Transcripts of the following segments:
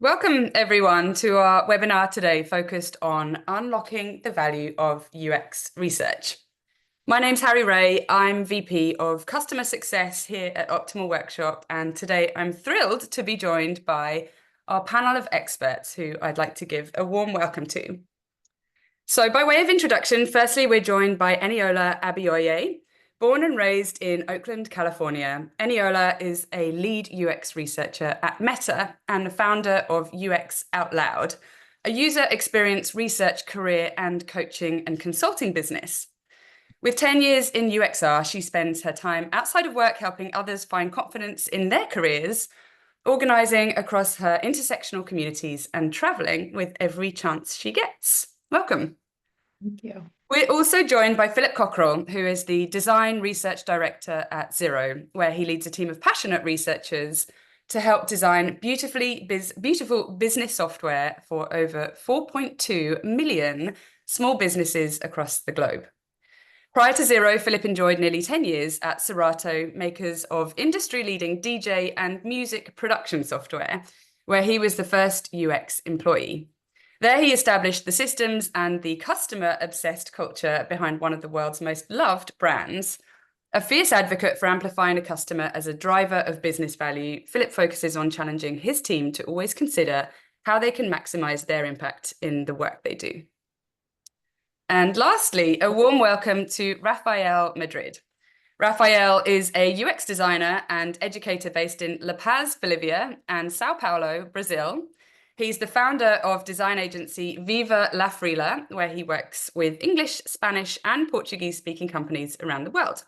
Welcome, everyone, to our webinar today focused on unlocking the value of UX research. My name's Wray. I'm VP of Customer Success here at Optimal Workshop, and today I'm thrilled to be joined by our panel of experts who I'd like to give a warm welcome to. So by way of introduction, firstly, we're joined by Eniola Abioye. Born and raised in Oakland, California, Eniola is a lead UX researcher at Meta and the founder of UX Outloud, a user experience research career and coaching and consulting business. With 10 years in UXR, she spends her time outside of work helping others find confidence in their careers, organizing across her intersectional communities and traveling with every chance she gets. Welcome. Thank you. We're also joined by Philip Cockrell, who is the Design Research Director at Xero, where he leads a team of passionate researchers to help design beautiful business software for over 4.2 million small businesses across the globe. Prior to Xero, Philip enjoyed nearly 10 years at Serato, makers of industry-leading DJ and music production software, where he was the first UX employee. There he established the systems and the customer-obsessed culture behind one of the world's most loved brands. A fierce advocate for amplifying a customer as a driver of business value, Philip focuses on challenging his team to always consider how they can maximize their impact in the work they do. And lastly, a warm welcome to Rafael Madrid. Rafael is a UX designer and educator based in La Paz, Bolivia, and Sao Paulo, Brazil. He's the founder of design agency Viva La Frila, where he works with English, Spanish, and Portuguese-speaking companies around the world.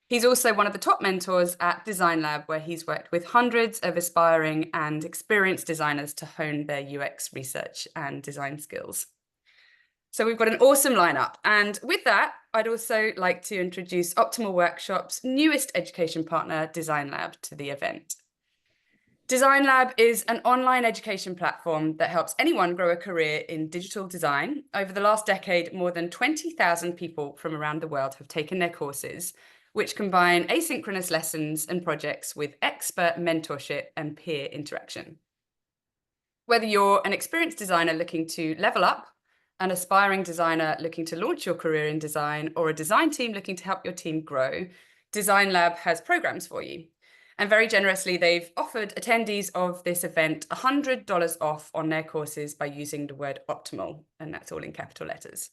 He's also one of the top mentors at Design Lab, where he's worked with hundreds of aspiring and experienced designers to hone their UX research and design skills. So we've got an awesome lineup. And with that, I'd also like to introduce Optimal Workshop's newest education partner, Design Lab, to the event. Design Lab is an online education platform that helps anyone grow a career in digital design. Over the last decade, more than 20,000 people from around the world have taken their courses, which combine asynchronous lessons and projects with expert mentorship and peer interaction. Whether you're an experienced designer looking to level up, an aspiring designer looking to launch your career in design, or a design team looking to help your team grow, Design Lab has programs for you. And very generously, they've offered attendees of this event $100 off on their courses by using the word optimal, and that's all in capital letters.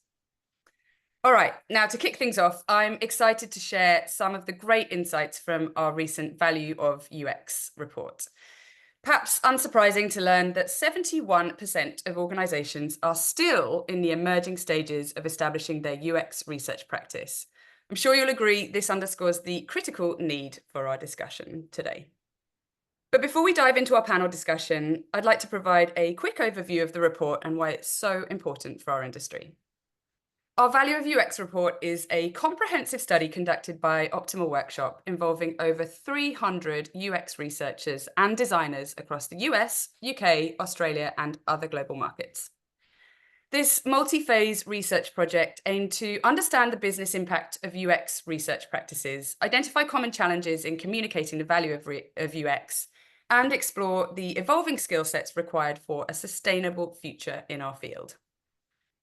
All right, now to kick things off, I'm excited to share some of the great insights from our recent Value of UX report. Perhaps unsurprising to learn that 71% of organizations are still in the emerging stages of establishing their UX research practice. I'm sure you'll agree this underscores the critical need for our discussion today. But before we dive into our panel discussion, I'd like to provide a quick overview of the report and why it's so important for our industry. Our Value of UX report is a comprehensive study conducted by Optimal Workshop involving over 300 UX researchers and designers across the US, UK, Australia, and other global markets. This multi-phase research project aimed to understand the business impact of UX research practices, identify common challenges in communicating the value of UX, and explore the evolving skill sets required for a sustainable future in our field.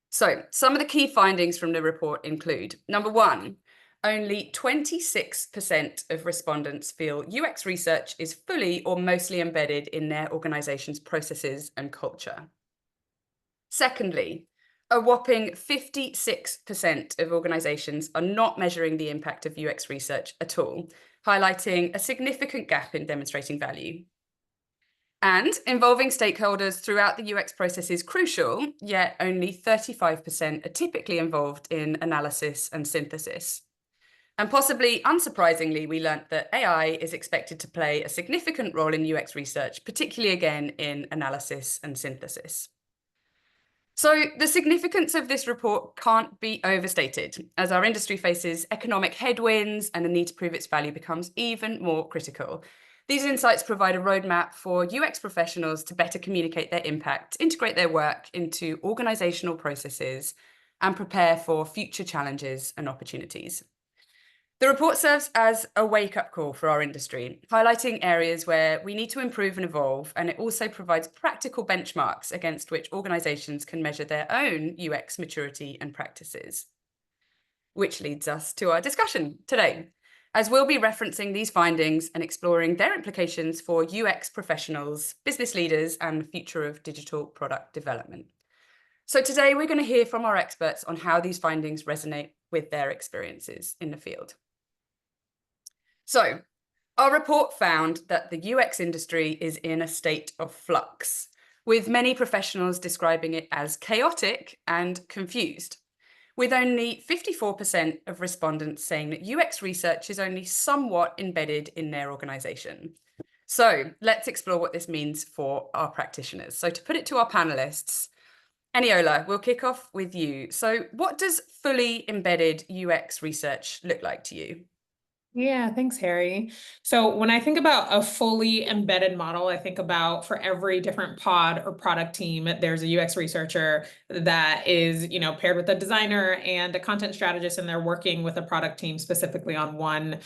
So, some of the key findings from the report include, number one, only 26% of respondents feel UX research is fully or mostly embedded in their organization's processes and culture. Secondly, a whopping 56% of organizations are not measuring the impact of UX research at all, highlighting a significant gap in demonstrating value. And involving stakeholders throughout the UX process is crucial, yet only 35% are typically involved in analysis and synthesis. And possibly unsurprisingly, we learnt that AI is expected to play a significant role in UX research, particularly again in analysis and synthesis. So the significance of this report can't be overstated, as our industry faces economic headwinds and the need to prove its value becomes even more critical. These insights provide a roadmap for UX professionals to better communicate their impact, integrate their work into organizational processes, and prepare for future challenges and opportunities. The report serves as a wake-up call for our industry, highlighting areas where we need to improve and evolve, and it also provides practical benchmarks against which organizations can measure their own UX maturity and practices. Which leads us to our discussion today, as we'll be referencing these findings and exploring their implications for UX professionals, business leaders, and the future of digital product development. So today we're going to hear from our experts on how these findings resonate with their experiences in the field. So, our report found that the UX industry is in a state of flux, with many professionals describing it as chaotic and confused, with only 54% of respondents saying that UX research is only somewhat embedded in their organization. So, let's explore what this means for our practitioners. So, to put it to our panelists, Eniola, we'll kick off with you. So, what does fully embedded UX research look like to you? Yeah, thanks, Harry. So when I think about a fully embedded model, I think about for every different pod or product team, there's a UX researcher that is, paired with a designer and a content strategist, and they're working with a product team specifically on one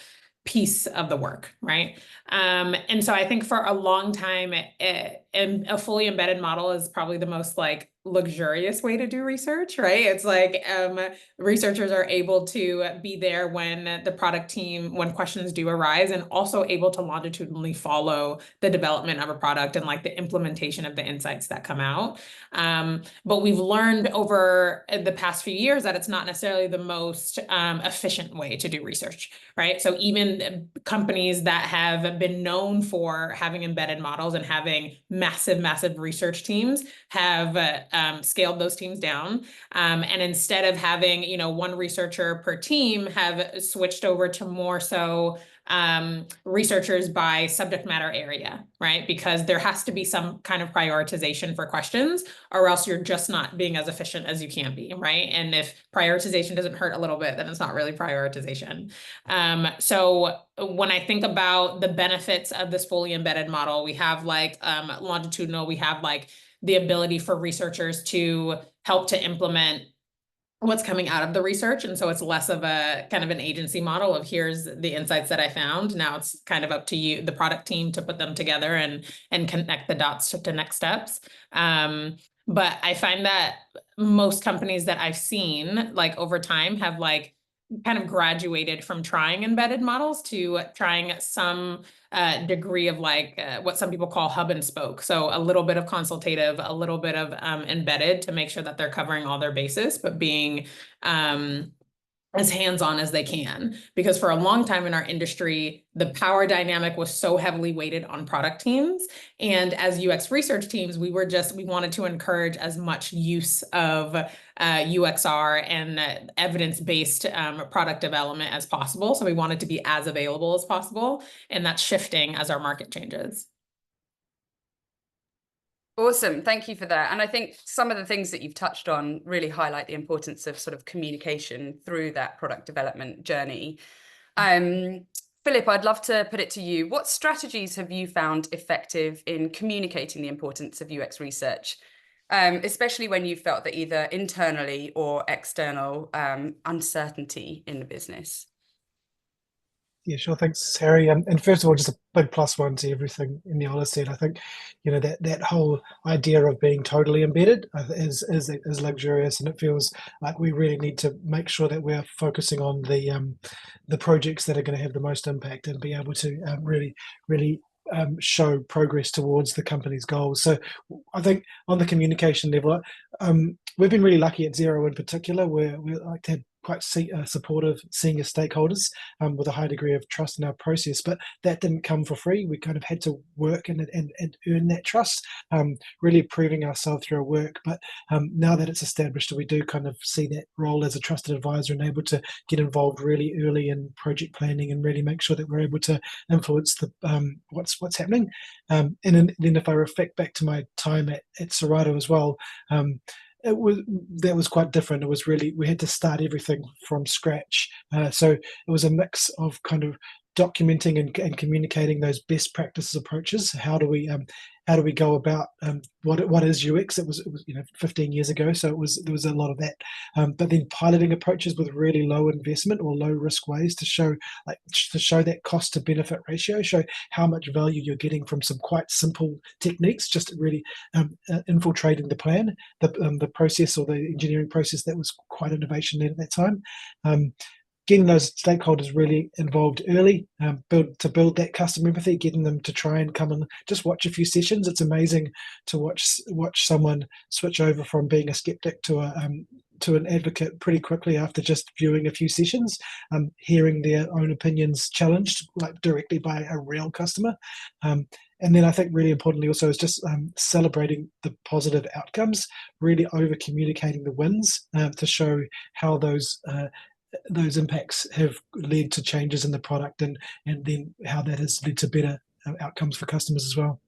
piece of the work, right? And so I think for a long time, a fully embedded model is probably the most luxurious way to do research, right? It's researchers are able to be there when the product team, when questions do arise, and also able to longitudinally follow the development of a product and the implementation of the insights that come out. But we've learned over the past few years that it's not necessarily the most efficient way to do research, right? So even companies that have been known for having embedded models and having massive research teams have scaled those teams down. And instead of having, one researcher per team, have switched over to more so researchers by subject matter area, right? Because there has to be some kind of prioritization for questions, or else you're just not being as efficient as you can be, right? And if prioritization doesn't hurt a little bit, then it's not really prioritization. So when I think about the benefits of this fully embedded model, we have longitudinal, we have the ability for researchers to help to implement what's coming out of the research. And so it's less of a kind of an agency model of here's the insights that I found. Now it's kind of up to you, the product team, to put them together and connect the dots to next steps. But I find that most companies that I've seen over time have kind of graduated from trying embedded models to trying some degree of what some people call hub and spoke. So a little bit of consultative, a little bit of embedded to make sure that they're covering all their bases, but being as hands-on as they can. Because for a long time in our industry, the power dynamic was so heavily weighted on product teams. And as UX research teams, we wanted to encourage as much use of UXR and evidence-based product development as possible. So we wanted to be as available as possible. And that's shifting as our market changes. Awesome. Thank you for that. And I think some of the things that you've touched on really highlight the importance of sort of communication through that product development journey. Philip, I'd love to put it to you. What strategies have you found effective in communicating the importance of UX research, especially when you felt that either internally or external uncertainty in the business? Yeah, sure. Thanks, Harry. And first of all, just a big plus one to everything Eniola said. I think, that whole idea of being totally embedded is luxurious, and it feels like we really need to make sure that we're focusing on the projects that are going to have the most impact and be able to really show progress towards the company's goals. So I think on the communication level, we've been really lucky at Xero in particular, where we like to have quite supportive senior stakeholders with a high degree of trust in our process, but that didn't come for free. We kind of had to work and earn that trust, really proving ourselves through our work. But now that it's established, we do kind of see that role as a trusted advisor and able to get involved really early in project planning and really make sure that we're able to influence the what's happening. And then if I reflect back to my time at Serato as well, that was quite different. It was really, we had to start everything from scratch. So it was a mix of kind of documenting and communicating those best practices approaches. How do we go about what is UX? It was 15 years ago, so there was a lot of that. But then piloting approaches with really low investment or low risk ways to show that cost to benefit ratio, show how much value you're getting from some quite simple techniques, just really infiltrating the plan, the process or the engineering process that was quite innovation at that time. Getting those stakeholders really involved early, build that customer empathy, getting them to try and come and just watch a few sessions. It's amazing to watch someone switch over from being a skeptic to an advocate pretty quickly after just viewing a few sessions, hearing their own opinions challenged like directly by a real customer. And then I think really importantly also is just celebrating the positive outcomes, really over communicating the wins to show how those impacts have led to changes in the product and then how that has led to better outcomes for customers as well.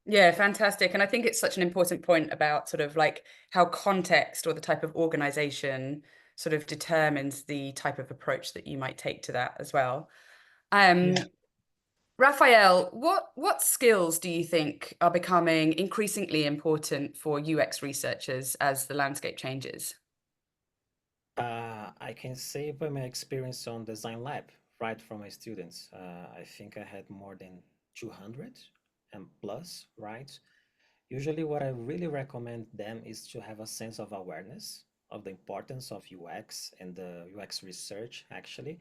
Yeah, fantastic. And I think it's such an important point about sort of like how context or the type of organization sort of determines the type of approach that you might take to that as well. Yeah. Raphael, what skills do you think are becoming increasingly important for UX researchers as the landscape changes? I can say by my experience on Design Lab, right from my students. I think I had more than 200 and plus, right? Usually what I really recommend them is to have a sense of awareness of the importance of UX and the UX research, actually.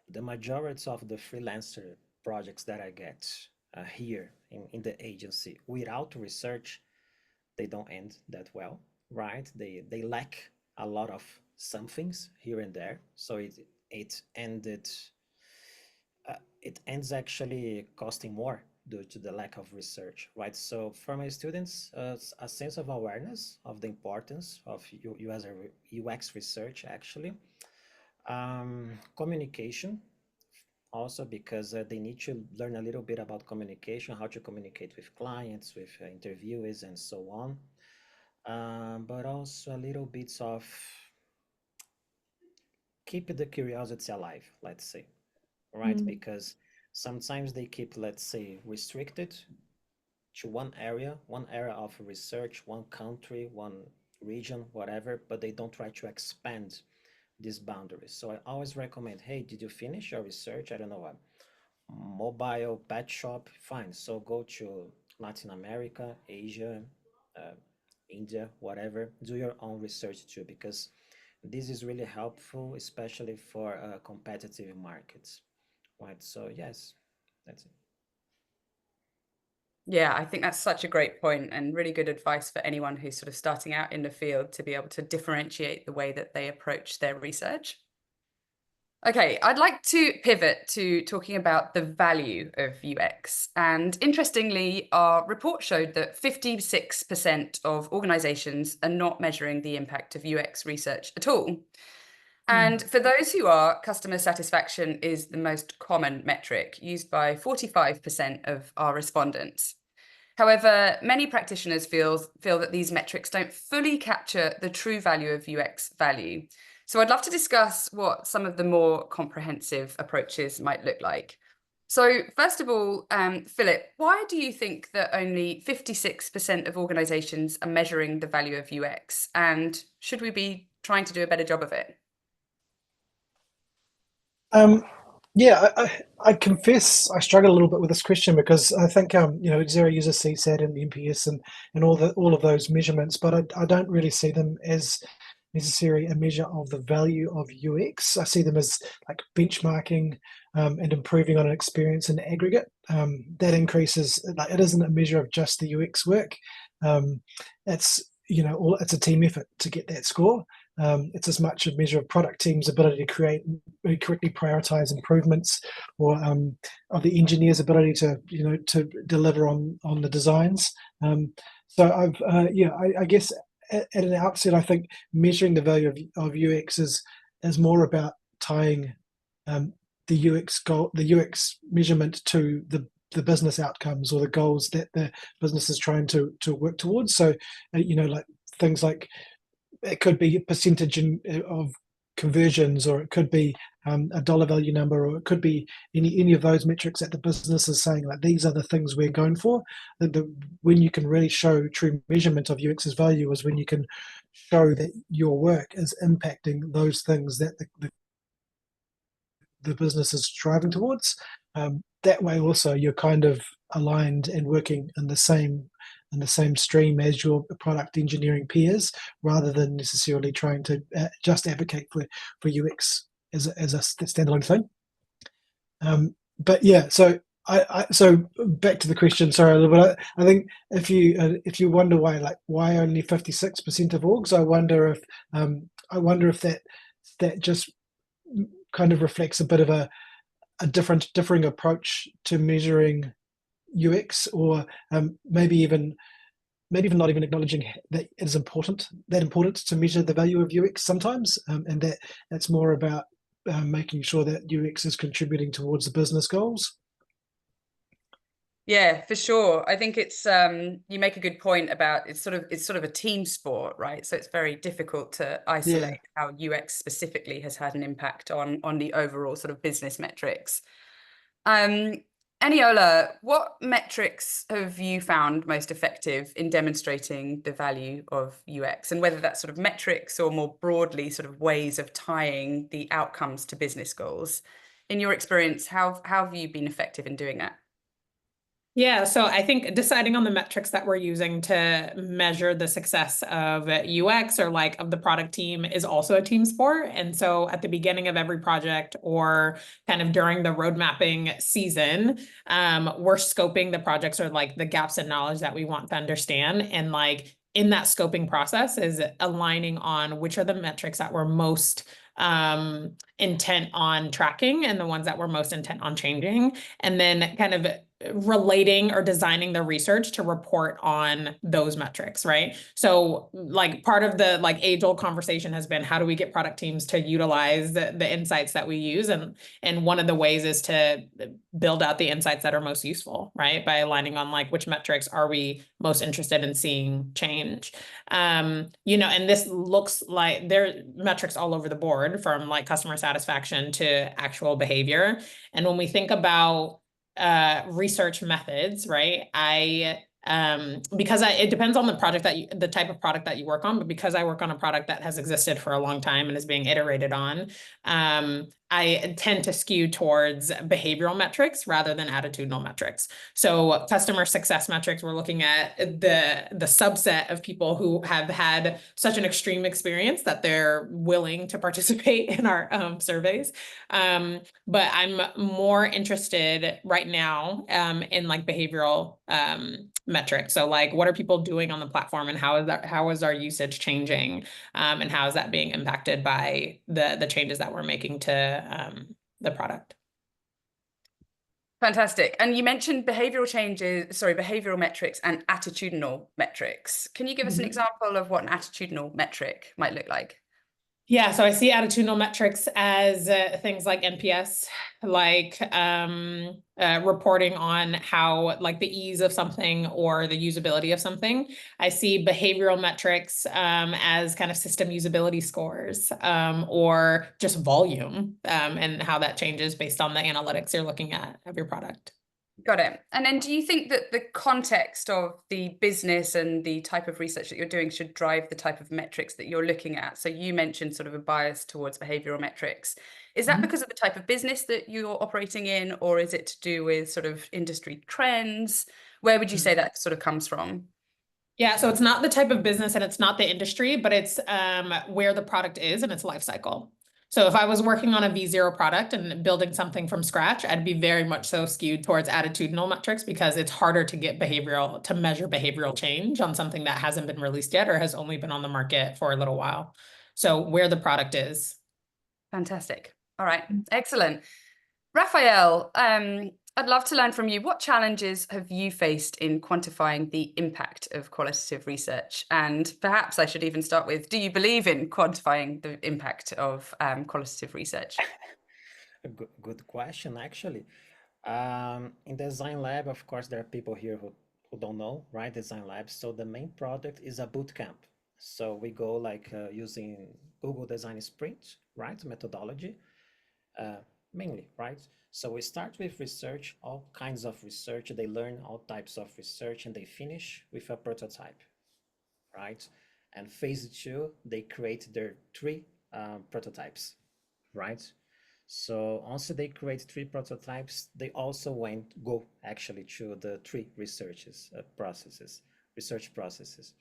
The majority of the freelancer projects that I get here in the agency without research, they don't end that well, right? They lack a lot of some things here and there. So it ended it ends actually costing more due to the lack of research, right? So for my students, a sense of awareness of the importance of you as a UX research actually. Communication also because they need to learn a little bit about communication, how to communicate with clients, with interviewers and so on. But also a little bit of keep the curiosity alive, let's say, right? Because sometimes they keep, let's say, restricted to one area of research, one country, one region, whatever, but they don't try to expand these boundaries. So I always recommend, hey, did you finish your research? I don't know, a mobile pet shop, fine. So go to Latin America, Asia, uh, India, whatever, do your own research too, because this is really helpful, especially for competitive markets, right? So yes, that's it. Yeah, I think that's such a great point and really good advice for anyone who's sort of starting out in the field to be able to differentiate the way that they approach their research. Okay, I'd like to pivot to talking about the value of UX. And interestingly, our report showed that 56% of organizations are not measuring the impact of UX research at all. And for those who are, customer satisfaction is the most common metric used by 45% of our respondents. However, many practitioners feel that these metrics don't fully capture the true value of UX value. So I'd love to discuss what some of the more comprehensive approaches might look like. So first of all, Philip, why do you think that only 56% of organizations are measuring the value of UX? And should we be trying to do a better job of it? Yeah, I confess I struggle a little bit with this question because I think Xero uses CSAT and NPS and all of those measurements, but I don't really see them as necessarily a measure of the value of UX. I see them as like benchmarking and improving on an experience in aggregate. That increases, like, it isn't a measure of just the UX work. It's it's a team effort to get that score. It's as much a measure of product team's ability to correctly prioritize improvements, or of the engineer's ability to deliver on the designs. So I guess at an outset, I think measuring the value of UX is more about tying the UX goal, the UX measurement to the business outcomes or the goals that the business is trying to work towards. So like things like it could be a percentage of conversions, or it could be a dollar value number, or it could be any of those metrics that the business is saying, like, these are the things we're going for. When you can really show true measurement of UX's value is when you can show that your work is impacting those things that the business is striving towards. That way also you're kind of aligned and working in the same stream as your product engineering peers, rather than necessarily trying to just advocate for UX as a standalone thing. But yeah, so so back to the question. Sorry, but I think if you wonder why only 56% of orgs, I wonder if that just kind of reflects a bit of a differing approach to measuring UX, or maybe even not even acknowledging that it is important to measure the value of UX sometimes, and that's more about making sure that UX is contributing towards the business goals. Yeah, for sure. I think it's you make a good point about it's sort of a team sport, right? So it's very difficult to isolate how UX specifically has had an impact on the overall sort of business metrics. Eniola, what metrics have you found most effective in demonstrating the value of UX, and whether that's sort of metrics or more broadly sort of ways of tying the outcomes to business goals? In your experience, how have you been effective in doing that? Yeah, so I think deciding on the metrics that we're using to measure the success of UX or like of the product team is also a team sport. And so at the beginning of every project, or kind of during the road mapping season, we're scoping the projects, or like the gaps in knowledge that we want to understand. And like in that scoping process is aligning on which are the metrics that we're most intent on tracking and the ones that we're most intent on changing, and then kind of relating or designing the research to report on those metrics, right? So like part of the like age-old conversation has been, how do we get product teams to utilize the insights that we use? And one of the ways is to build out the insights that are most useful, right? By aligning on like which metrics are we most interested in seeing change. And this looks like there are metrics all over the board, from like customer satisfaction to actual behavior. And when we think about research methods, right? Because it depends on the project the type of product that you work on, but because I work on a product that has existed for a long time and is being iterated on, I tend to skew towards behavioral metrics rather than attitudinal metrics. So customer success metrics, we're looking at the subset of people who have had such an extreme experience that they're willing to participate in our surveys. But I'm more interested right now in like behavioral metrics. So like, what are people doing on the platform, and how is our usage changing, and how is that being impacted by the changes that we're making to the product? Fantastic. And you mentioned behavioral metrics and attitudinal metrics. Can you give us an example of what an attitudinal metric might look like? Yeah, so I see attitudinal metrics as things like NPS, like reporting on how, like, the ease of something or the usability of something. I see behavioral metrics as kind of system usability scores, or just volume, and how that changes based on the analytics you're looking at of your product. Got it. And then do you think that the context of the business and the type of research that you're doing should drive the type of metrics that you're looking at? So you mentioned sort of a bias towards behavioral metrics. Is that because of the type of business that you're operating in, or is it to do with sort of industry trends? Where would you say that sort of comes from? Yeah, so it's not the type of business and it's not the industry, but it's where the product is in its life cycle. So if I was working on a V0 product and building something from scratch, I'd be very much so skewed towards attitudinal metrics, because it's harder to measure behavioral change on something that hasn't been released yet or has only been on the market for a little while. So where the product is. Fantastic. All right, excellent. Raphael, I'd love to learn from you. What challenges have you faced in quantifying the impact of qualitative research? And perhaps I should even start with, do you believe in quantifying the impact of qualitative research? A good question, actually. In Design Lab, of course, there are people here who don't know, right? Design Lab. So the main product is a bootcamp. So we go like using Google Design Sprint, right? Methodology, uh, mainly, right? So we start with research, all kinds of research. They learn all types of research and they finish with a prototype, right? And phase two, they create their three prototypes, right? So once they create three prototypes, they also go actually through the three research processes.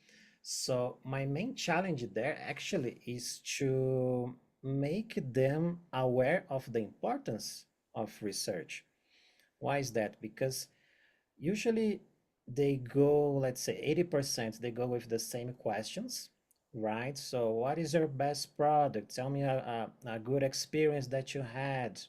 So my main challenge there actually is to make them aware of the importance of research. Why is that? Because usually they go, let's say 80%, they go with the same questions, right? So what is your best product? Tell me a good experience that you had,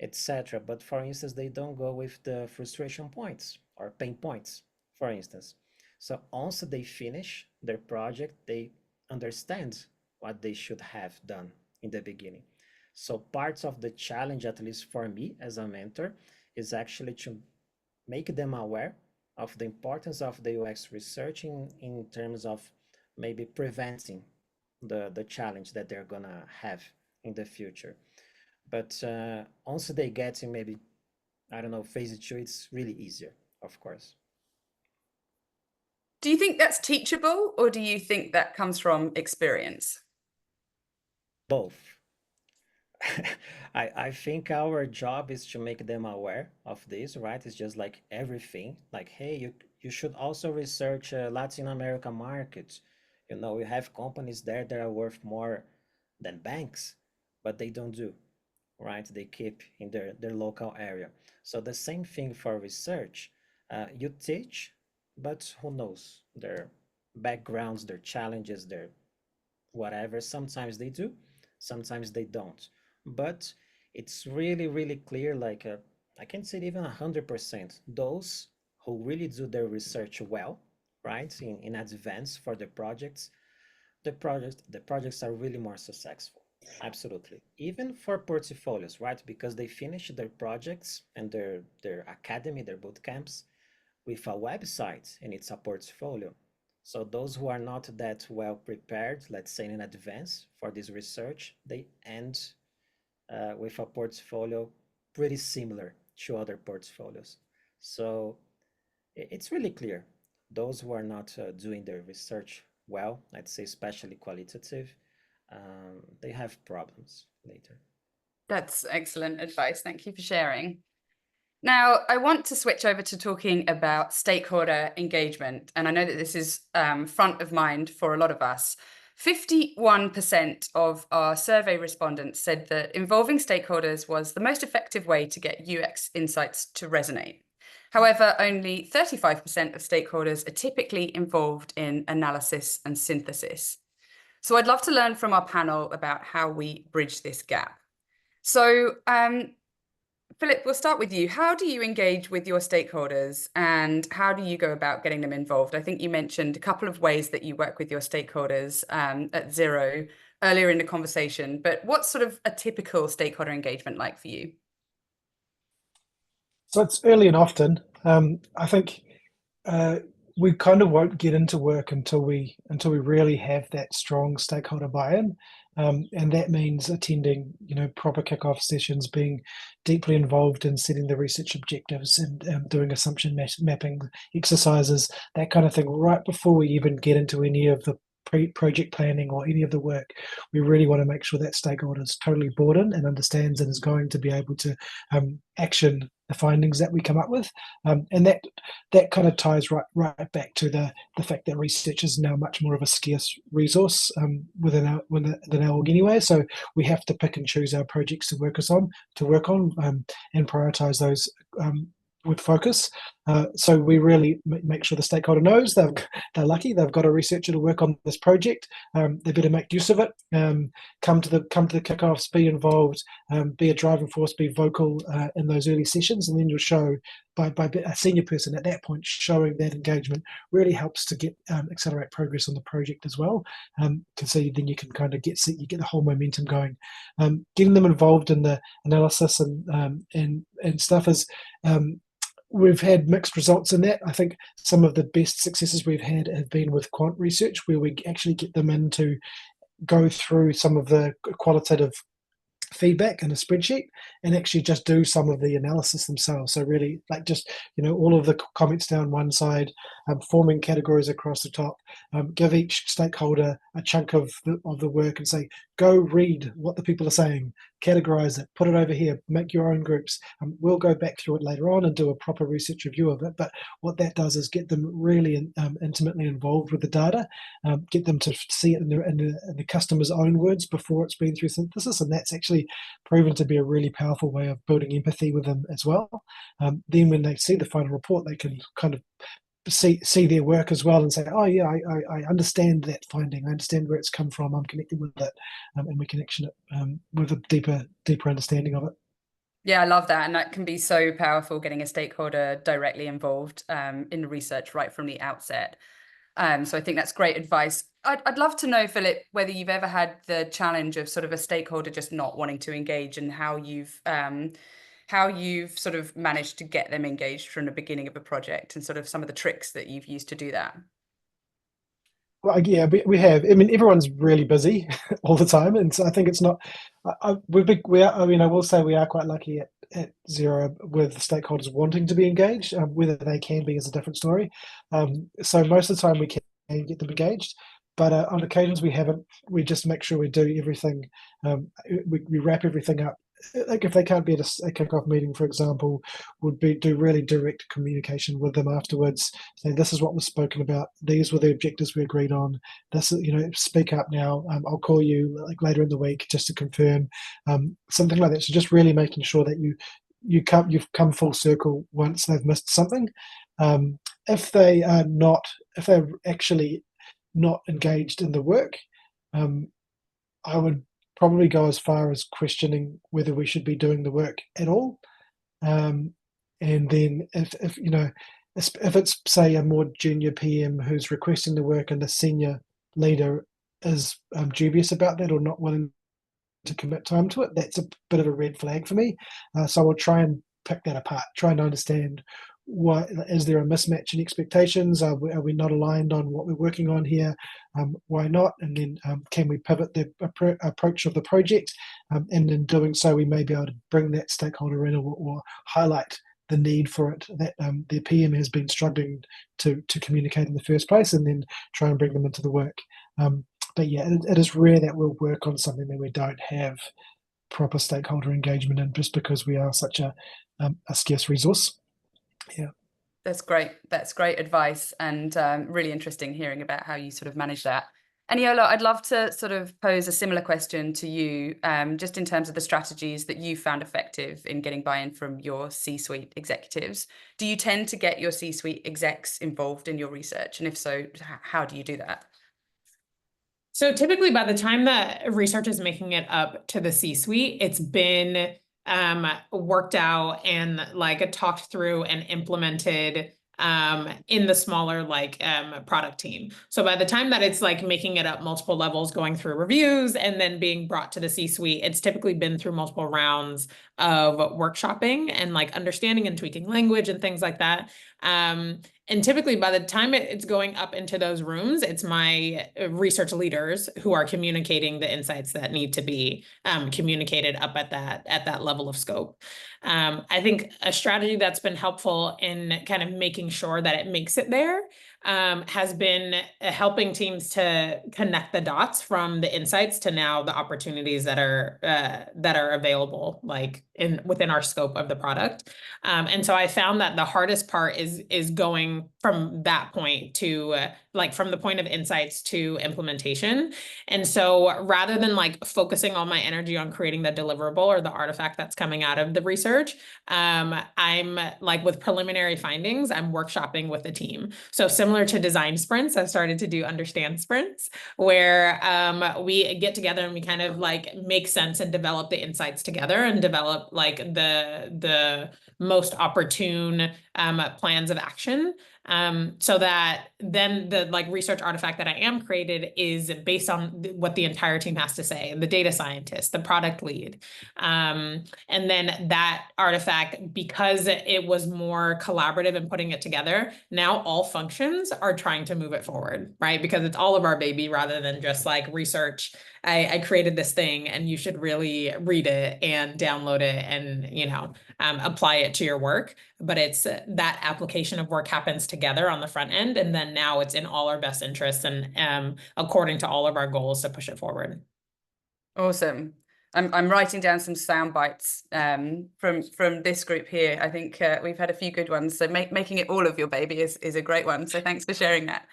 etc. But for instance, they don't go with the frustration points or pain points, for instance. So once they finish their project, they understand what they should have done in the beginning. So parts of the challenge, at least for me as a mentor, is actually to make them aware of the importance of the UX research in terms of maybe preventing the challenge that they're gonna have in the future. But once they get to maybe, I don't know, phase two, it's really easier, of course. Do you think that's teachable, or do you think that comes from experience? Both. I think our job is to make them aware of this, right? It's just like everything. Like, hey, you should also research Latin America markets. You know, we have companies there that are worth more than banks, but they don't do, right? They keep in their local area. So the same thing for research. You teach, but who knows their backgrounds, their challenges, their whatever. Sometimes they do, sometimes they don't. But it's really, really clear, like I can say even 100%, those who really do their research well, right, in advance for the projects are really more successful. Absolutely. Even for portfolios, right? Because they finish their projects and their academy, their boot camps with a website and it's a portfolio. So those who are not that well prepared, let's say in advance for this research, they end with a portfolio pretty similar to other portfolios. So it's really clear. Those who are not doing their research well, let's say especially qualitative, they have problems later. That's excellent advice. Thank you for sharing. Now, I want to switch over to talking about stakeholder engagement. And I know that this is front of mind for a lot of us. 51% of our survey respondents said that involving stakeholders was the most effective way to get UX insights to resonate. However, only 35% of stakeholders are typically involved in analysis and synthesis. So I'd love to learn from our panel about how we bridge this gap. So Philip, we'll start with you. How do you engage with your stakeholders and how do you go about getting them involved? I think you mentioned a couple of ways that you work with your stakeholders at Xero earlier in the conversation, but what's sort of a typical stakeholder engagement like for you? So it's early and often. I think we kind of won't get into work until we really have that strong stakeholder buy-in, and that means attending proper kickoff sessions, being deeply involved in setting the research objectives and doing assumption mapping exercises, that kind of thing, right before we even get into any of the project planning or any of the work. We really want to make sure that stakeholder is totally bought in and understands and is going to be able to action the findings that we come up with, and that kind of ties right back to the fact that research is now much more of a scarce resource within our org anyway. So we have to pick and choose our projects to work on and prioritize those with focus. So we really make sure the stakeholder knows they're lucky, they've got a researcher to work on this project. They better make use of it. Come to the kickoffs, be involved, be a driving force, be vocal in those early sessions, and then you'll show by a senior person at that point showing that engagement really helps to get accelerate progress on the project as well. So then you can kind of get the whole momentum going. Getting them involved in the analysis and stuff is we've had mixed results in that. I think some of the best successes we've had have been with quant research, where we actually get them in to go through some of the qualitative feedback in a spreadsheet and actually just do some of the analysis themselves. So really, like, just, all of the comments down one side, forming categories across the top, give each stakeholder a chunk of the work and say, go read what the people are saying, categorize it, put it over here, make your own groups. We'll go back through it later on and do a proper research review of it. But what that does is get them really intimately involved with the data, get them to see it in the customer's own words before it's been through synthesis. And that's actually proven to be a really powerful way of building empathy with them as well. Then when they see the final report, they can kind of see their work as well and say, oh yeah, I understand that finding, I understand where it's come from, I'm connecting with it, and we can action it with a deeper understanding of it. Yeah, I love that. And that can be so powerful, getting a stakeholder directly involved in research right from the outset. So I think that's great advice. I'd love to know, Philip, whether you've ever had the challenge of sort of a stakeholder just not wanting to engage, and how you've sort of managed to get them engaged from the beginning of a project, and sort of some of the tricks that you've used to do that. Well, yeah, we have. I mean, everyone's really busy all the time, and so I think it's not. I will say we are quite lucky at Xero with stakeholders wanting to be engaged. Whether they can be is a different story. So most of the time we can get them engaged, but on occasions we haven't. We just make sure we do everything. We wrap everything up. Like if they can't be at a kickoff meeting, for example, do really direct communication with them afterwards. Say, this is what was spoken about. These were the objectives we agreed on. This is, speak up now. I'll call you like later in the week just to confirm, something like that. So just really making sure that you've come full circle once they've missed something. If they're actually not engaged in the work, I would probably go as far as questioning whether we should be doing the work at all. And then if it's, say, a more junior PM who's requesting the work and the senior leader is dubious about that or not willing to commit time to it, that's a bit of a red flag for me. So I will try and pick that apart, trying to understand, why is there a mismatch in expectations? Are we not aligned on what we're working on here? Why not? And then can we pivot the approach of the project? And in doing so, we may be able to bring that stakeholder in or highlight the need for it that the PM has been struggling to communicate in the first place, and then try and bring them into the work. But yeah, it is rare that we'll work on something that we don't have proper stakeholder engagement in, just because we are such a scarce resource. Yeah, that's great. That's great advice, and really interesting hearing about how you sort of manage that. Eniola, I'd love to sort of pose a similar question to you, just in terms of the strategies that you found effective in getting buy-in from your C-suite executives. Do you tend to get your C-suite execs involved in your research? And if so, how do you do that? So typically by the time that research is making it up to the C-suite, it's been worked out and like talked through and implemented in the smaller product team. So by the time that it's like making it up multiple levels, going through reviews and then being brought to the C-suite, it's typically been through multiple rounds of workshopping and like understanding and tweaking language and things like that. And typically by the time it's going up into those rooms, it's my research leaders who are communicating the insights that need to be communicated up at that level of scope. I think a strategy that's been helpful in kind of making sure that it makes it there has been helping teams to connect the dots from the insights to now the opportunities that are available within our scope of the product. And so I found that the hardest part is going from that point to from the point of insights to implementation. And so rather than focusing all my energy on creating the deliverable or the artifact that's coming out of the research, I'm with preliminary findings, I'm workshopping with the team. So similar to design sprints, I've started to do understand sprints where we get together and we kind of make sense and develop the insights together and develop the most opportune plans of action, so that then the like research artifact that I am created is based on what the entire team has to say, the data scientist, the product lead. And then that artifact, because it was more collaborative in putting it together, now all functions are trying to move it forward, right? Because it's all of our baby rather than just like research. I created this thing and you should really read it and download it and, apply it to your work. But it's that application of work happens together on the front end. And then now it's in all our best interests and according to all of our goals to push it forward. Awesome. I'm writing down some sound bites from this group here. I think we've had a few good ones. So making it all of your baby is a great one. So thanks for sharing that.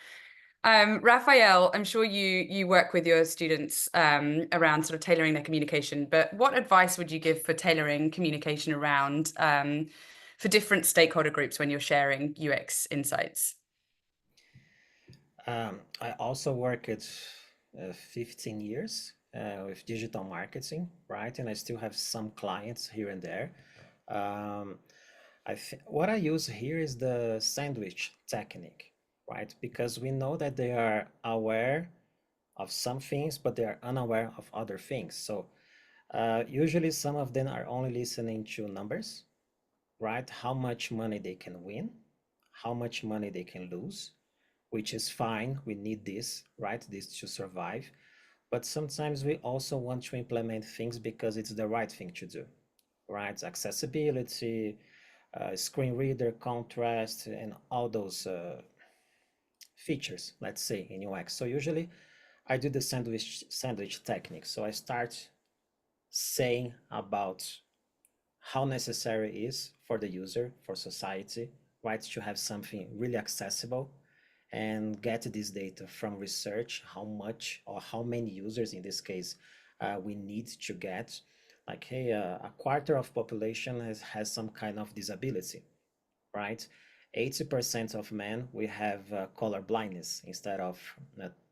Raphael, I'm sure you work with your students around sort of tailoring their communication, but what advice would you give for tailoring communication around for different stakeholder groups when you're sharing UX insights? I also worked 15 years with digital marketing, right? And I still have some clients here and there. What I use here is the sandwich technique, right? Because we know that they are aware of some things, but they are unaware of other things. So usually some of them are only listening to numbers, right? How much money they can win, how much money they can lose, which is fine. We need this, right? This to survive. But sometimes we also want to implement things because it's the right thing to do, right? Accessibility, screen reader, contrast, and all those features, let's say, in UX. So usually I do the sandwich technique. So I start saying about how necessary it is for the user, for society, right, to have something really accessible and get this data from research, how much or how many users in this case we need to get. Like, hey, a quarter of population has some kind of disability, right? 80% of men, we have color blindness instead of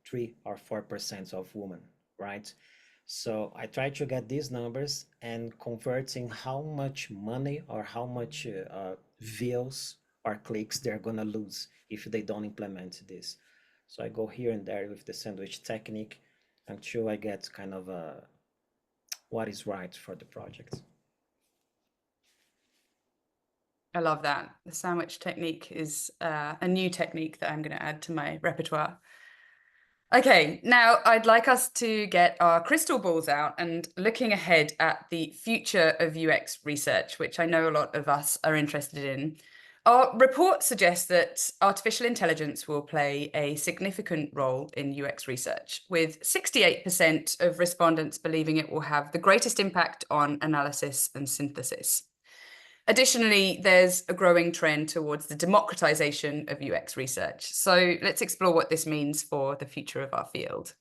3 or 4% of women, right? So I try to get these numbers and converting how much money or how much views or clicks they're gonna lose if they don't implement this. So I go here and there with the sandwich technique until I get kind of what is right for the project. I love that. The sandwich technique is a new technique that I'm going to add to my repertoire. Okay, now I'd like us to get our crystal balls out and looking ahead at the future of UX research, which I know a lot of us are interested in. Our report suggests that artificial intelligence will play a significant role in UX research, with 68% of respondents believing it will have the greatest impact on analysis and synthesis. Additionally, there's a growing trend towards the democratization of UX research. So let's explore what this means for the future of our field.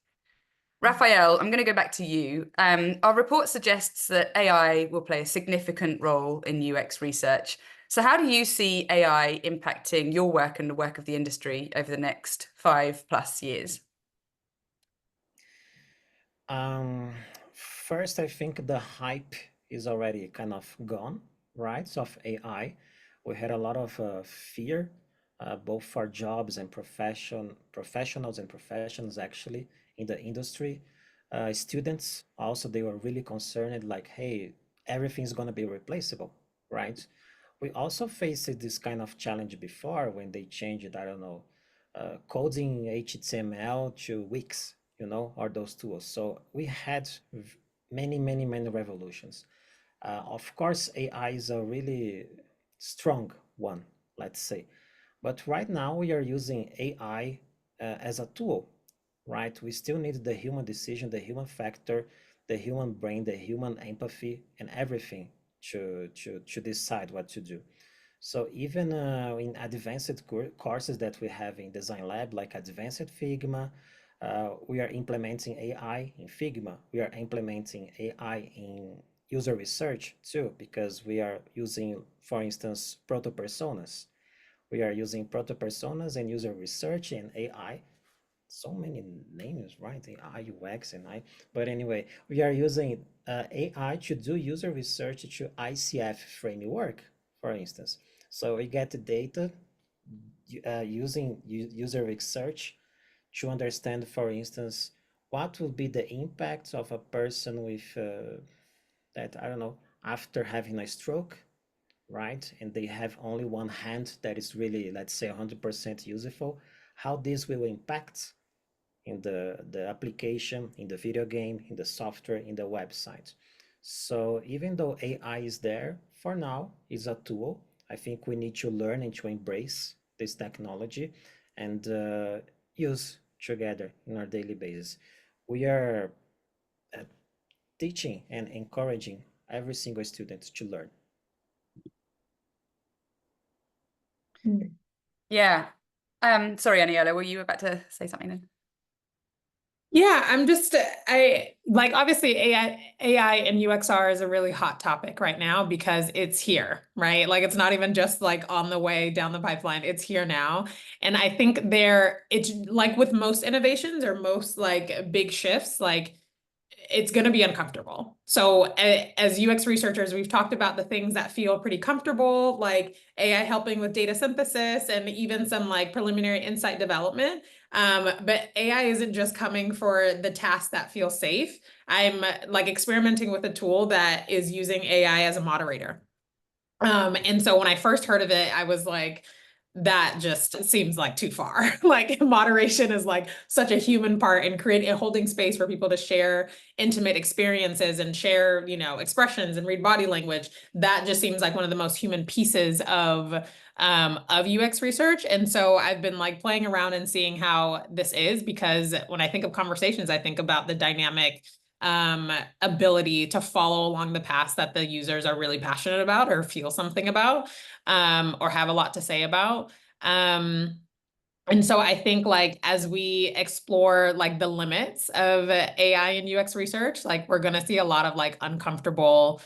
Raphael, I'm going to go back to you. Our report suggests that AI will play a significant role in UX research. So how do you see AI impacting your work and the work of the industry over the next 5+ years? First, I think the hype is already kind of gone, right? So of AI, we had a lot of fear, both for jobs and professionals and professions actually in the industry. Students also, they were really concerned like, hey, everything's gonna be replaceable, right? We also faced this kind of challenge before when they changed, I don't know, coding HTML to Wix, or those tools. So we had many revolutions. Of course, AI is a really strong one, let's say. But right now we are using AI as a tool, right? We still need the human decision, the human factor, the human brain, the human empathy, and everything to decide what to do. So even in advanced courses that we have in Design Lab, like Advanced Figma, we are implementing AI in Figma. We are implementing AI in user research too, because we are using, for instance, proto-personas. We are using proto-personas and user research and AI. So many names, right? AI, UX, and I. But anyway, we are using AI to do user research to ICF framework, for instance. So we get the data using user research to understand, for instance, what will be the impact of a person with that, I don't know, after having a stroke, right? And they have only one hand that is really, let's say, 100% useful, how this will impact in the application, in the video game, in the software, in the website. So even though AI is there, for now, is a tool. I think we need to learn and to embrace this technology and use together in our daily basis. We are teaching and encouraging every single student to learn. Yeah. Sorry, Eniola, were you about to say something then? Yeah, I like, obviously AI and UXR is a really hot topic right now because it's here, right? Like, it's not even just like on the way down the pipeline, it's here now. And I think it's like with most innovations or most like big shifts, like it's going to be uncomfortable. So as UX researchers, we've talked about the things that feel pretty comfortable, like AI helping with data synthesis and even some like preliminary insight development. But AI isn't just coming for the tasks that feel safe. I'm like experimenting with a tool that is using AI as a moderator. And so when I first heard of it, I was like, that just seems like too far. Like, moderation is like such a human part, and creating a holding space for people to share intimate experiences and share, expressions and read body language. That just seems like one of the most human pieces of UX research. And so I've been like playing around and seeing how this is, because when I think of conversations, I think about the dynamic ability to follow along the paths that the users are really passionate about or feel something about, or have a lot to say about. And so I think, like, as we explore like the limits of AI and UX research, like, we're going to see a lot of like uncomfortable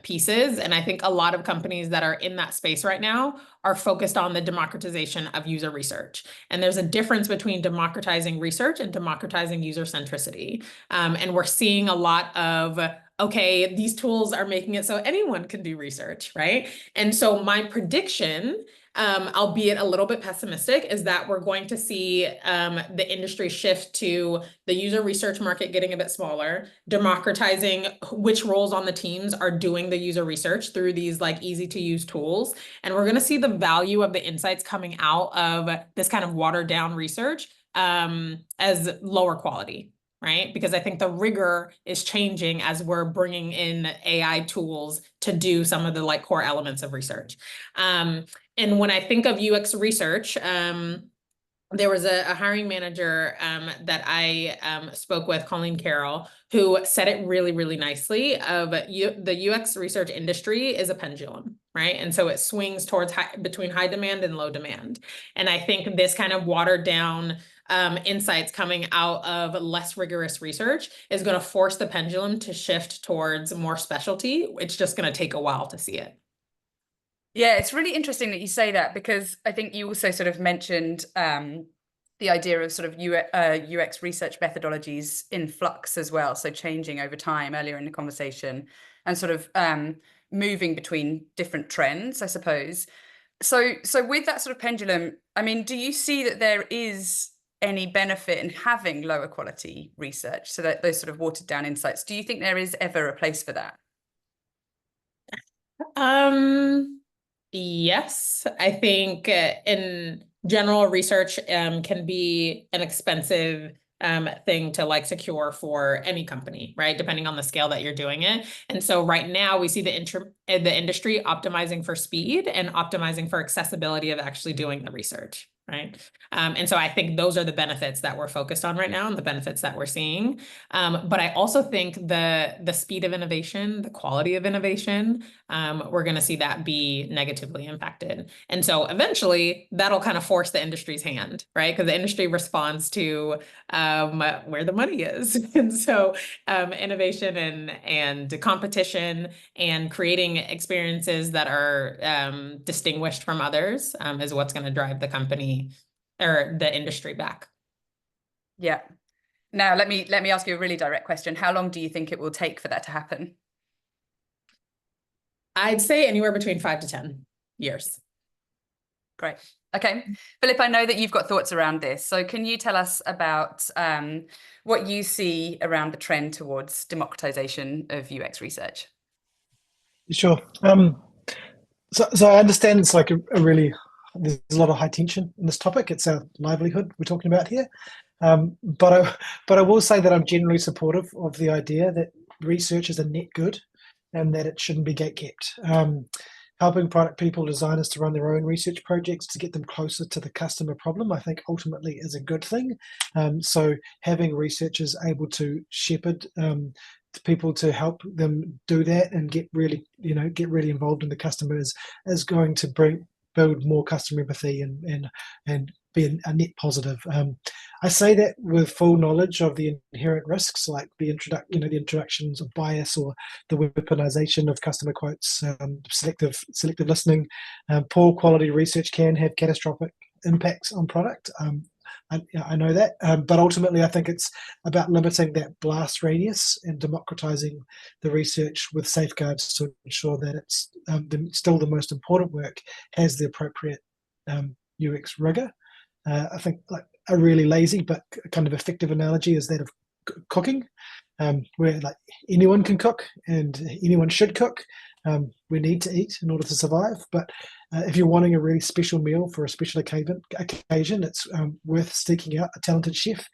pieces. And I think a lot of companies that are in that space right now are focused on the democratization of user research. And there's a difference between democratizing research and democratizing user centricity. And we're seeing a lot of, okay, these tools are making it so anyone can do research, right? And so my prediction, albeit a little bit pessimistic, is that we're going to see the industry shift to the user research market getting a bit smaller, democratizing which roles on the teams are doing the user research through these like easy to use tools. And we're going to see the value of the insights coming out of this kind of watered down research as lower quality. Right? Because I think the rigor is changing as we're bringing in AI tools to do some of the like core elements of research. And when I think of UX research, there was a hiring manager that I spoke with, Colleen Carroll, who said it really, really nicely of the UX research industry is a pendulum, right? And so it swings towards between high demand and low demand. And I think this kind of watered down insights coming out of less rigorous research is going to force the pendulum to shift towards more specialty. It's just going to take a while to see it. Yeah, it's really interesting that you say that, because I think you also sort of mentioned the idea of sort of UX research methodologies in flux as well, so changing over time earlier in the conversation, and sort of moving between different trends, I suppose. So with that sort of pendulum, I mean, do you see that there is any benefit in having lower quality research, so that those sort of watered down insights? Do you think there is ever a place for that? Yes, I think in general, research can be an expensive thing to like secure for any company, right? Depending on the scale that you're doing it. And so right now we see the industry optimizing for speed and optimizing for accessibility of actually doing the research. Right. And so I think those are the benefits that we're focused on right now and the benefits that we're seeing. But I also think the speed of innovation, the quality of innovation, we're going to see that be negatively impacted. And so eventually that'll kind of force the industry's hand, right? Because the industry responds to where the money is. And so innovation and competition and creating experiences that are distinguished from others is what's going to drive the company or the industry back. Yeah. Now let me ask you a really direct question. How long do you think it will take for that to happen? I'd say anywhere between 5 to 10 years. Great. Okay. Philip, I know that you've got thoughts around this. So can you tell us about what you see around the trend towards democratization of UX research? Sure. So I understand it's like a really, there's a lot of high tension in this topic. It's our livelihood we're talking about here. But I will say that I'm generally supportive of the idea that research is a net good and that it shouldn't be gatekept. Helping product people, designers to run their own research projects to get them closer to the customer problem, I think ultimately is a good thing. So having researchers able to shepherd people to help them do that and get really involved in the customers is going to build more customer empathy and be a net positive. I say that with full knowledge of the inherent risks, like the introductions of bias or the weaponization of customer quotes, selective listening. Poor quality research can have catastrophic impacts on product. I know that, but ultimately I think it's about limiting that blast radius and democratizing the research with safeguards to ensure that it's still the most important work has the appropriate UX rigor. I think like a really lazy but kind of effective analogy is that of cooking, where like anyone can cook and anyone should cook. We need to eat in order to survive, but if you're wanting a really special meal for a special occasion, it's worth seeking out a talented chef.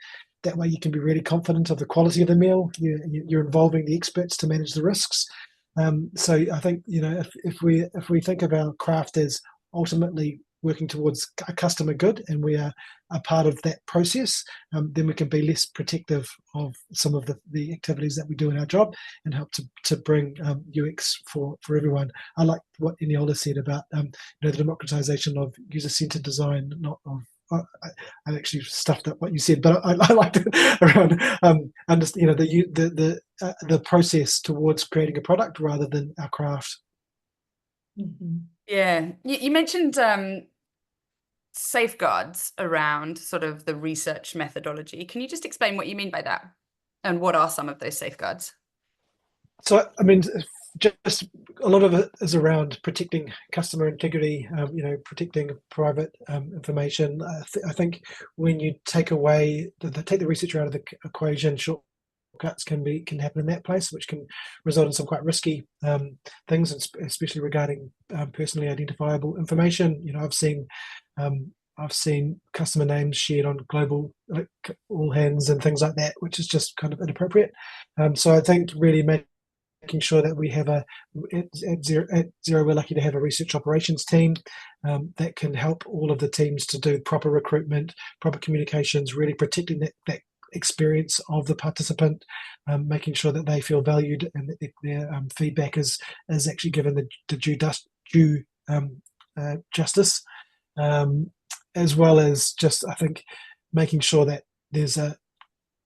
That way you can be really confident of the quality of the meal. You're involving the experts to manage the risks. So I think, if we think of our craft as ultimately working towards a customer good and we are a part of that process, then we can be less protective of some of the activities that we do in our job and help to bring UX for everyone. I like what Eniola said about the democratization of user-centered design, not of I actually stuffed up what you said, but I liked it around the process towards creating a product rather than our craft. Mm-hmm. Yeah, you mentioned safeguards around sort of the research methodology. Can you just explain what you mean by that? And what are some of those safeguards? So, I mean, just a lot of it is around protecting customer integrity, protecting private information. I think when you take the researcher out of the equation, shortcuts can happen in that place, which can result in some quite risky things, especially regarding personally identifiable information. I've seen customer names shared on global all hands and things like that, which is just kind of inappropriate. So I think really making sure that we have at Xero, we're lucky to have a research operations team that can help all of the teams to do proper recruitment, proper communications, really protecting that experience of the participant, making sure that they feel valued and that their feedback is actually given the due justice, as well as just, I think, making sure that there's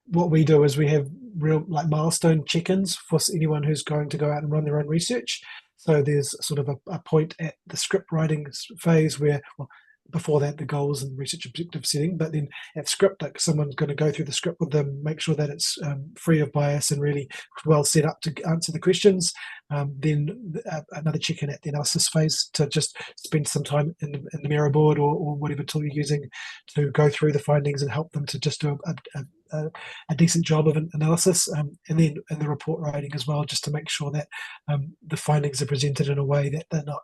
what we do is we have real like milestone check-ins for anyone who's going to go out and run their own research. So there's sort of a point at the script writing phase where, well, before that, the goals and research objective setting, but then at script, like someone's going to go through the script with them, make sure that it's free of bias and really well set up to answer the questions. Then another check-in at the analysis phase to just spend some time in the mirror board or whatever tool you're using to go through the findings and help them to just do a decent job of an analysis, and then in the report writing as well, just to make sure that the findings are presented in a way that they're not